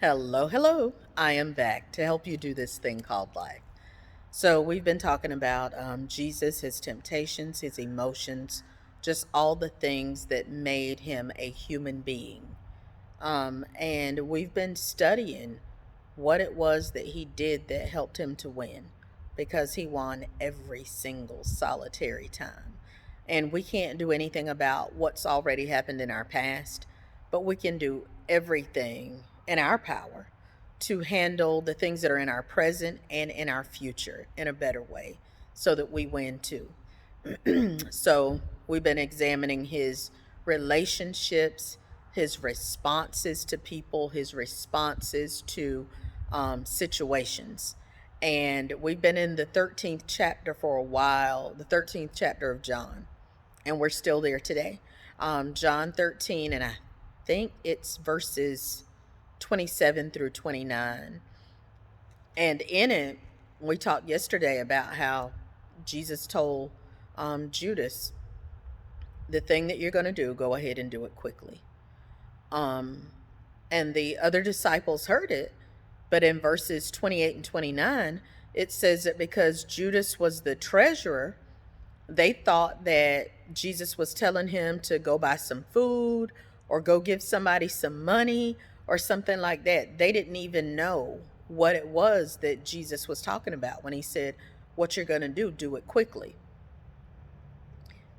Hello, hello. I am back to help you do this thing called life. So, we've been talking about Jesus, his temptations, his emotions, just all the things that made him a human being. And we've been studying what it was that he did that helped him to win because he won every single solitary time. And we can't do anything about what's already happened in our past, but we can do everything in our power to handle the things that are in our present and in our future in a better way so that we win too. So, we've been examining his relationships, his responses to people, his responses to situations. And we've been in the 13th chapter for a while, the 13th chapter of John, and we're still there today. John 13, and I think it's verses 27 through 29. And in it, we talked yesterday about how Jesus told Judas, the thing that you're going to do, go ahead and do it quickly. Um, and the other disciples heard it, but in verses 28 and 29, it says that because Judas was the treasurer, they thought that Jesus was telling him to go buy some food or go give somebody some money or something like that. They didn't even know what it was that Jesus was talking about when he said, what you're going to do it quickly.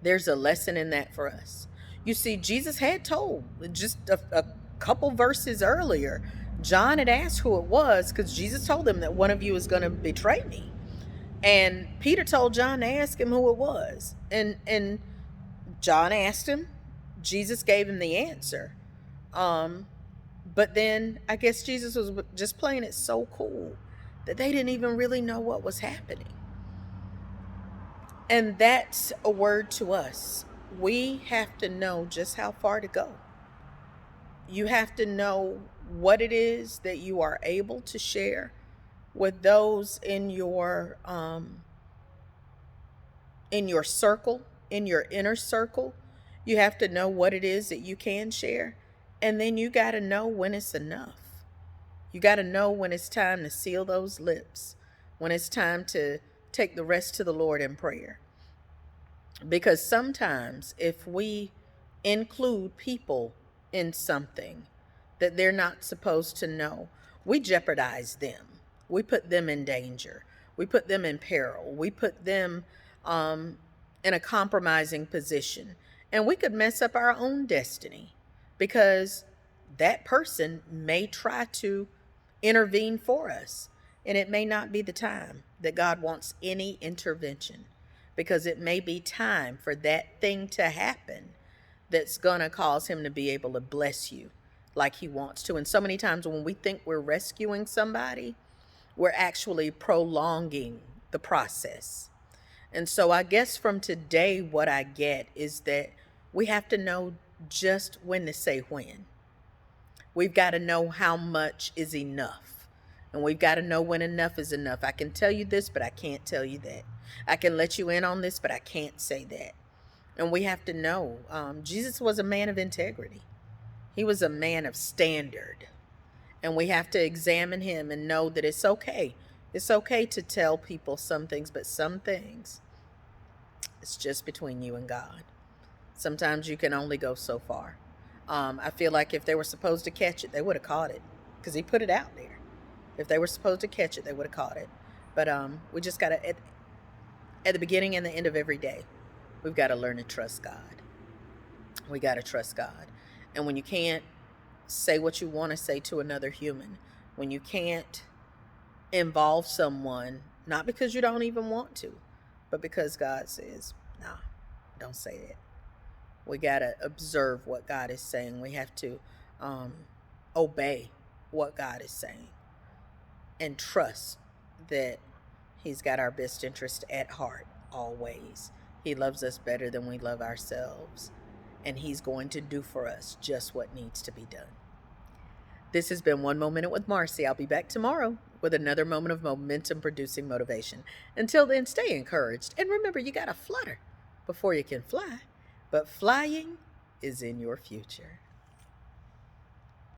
There's a lesson in that for us. You see, Jesus had told just a couple verses earlier. John had asked who it was because Jesus told him that one of you is going to betray me. And Peter told John to ask him who it was. And John asked him. Jesus gave him the answer. But then I guess Jesus was just playing it so cool that they didn't even really know what was happening. And that's a word to us. We have to know just how far to go. You have to know what it is that you are able to share with those in your circle, in your inner circle. You have to know what it is that you can share, and then you got to know when it's enough. You got to know when it's time to seal those lips, when it's time to take the rest to the Lord in prayer. Because sometimes if we include people in something that they're not supposed to know, we jeopardize them. We put them in danger. We put them in peril. We put them in a compromising position. And we could mess up our own destiny because that person may try to intervene for us. And it may not be the time that God wants any intervention, because it may be time for that thing to happen that's going to cause him to be able to bless you like he wants to. And so many times when we think we're rescuing somebody, we're actually prolonging the process. And so I guess from today, what I get is that we have to know just when to say when. We've got to know how much is enough. And we've got to know when enough is enough. I can tell you this, but I can't tell you that. I can let you in on this, but I can't say that. And we have to know Jesus was a man of integrity. He was a man of standard. And we have to examine him and know that it's okay. It's okay to tell people some things, but some things, it's just between you and God. Sometimes you can only go so far. I feel like if they were supposed to catch it, they would have caught it because he put it out there. If they were supposed to catch it, they would have caught it. But we just got to, at the beginning and the end of every day, we've got to learn to trust God. We got to trust God. And when you can't say what you want to say to another human, when you can't involve someone, not because you don't even want to, but because God says, nah, don't say that. We got to observe what God is saying. We have to obey what God is saying and trust that he's got our best interest at heart always. He loves us better than we love ourselves, and he's going to do for us just what needs to be done. This has been One More Minute with Marcy. I'll be back tomorrow with another moment of momentum producing motivation. Until then, stay encouraged. And remember, you got to flutter before you can fly. But flying is in your future.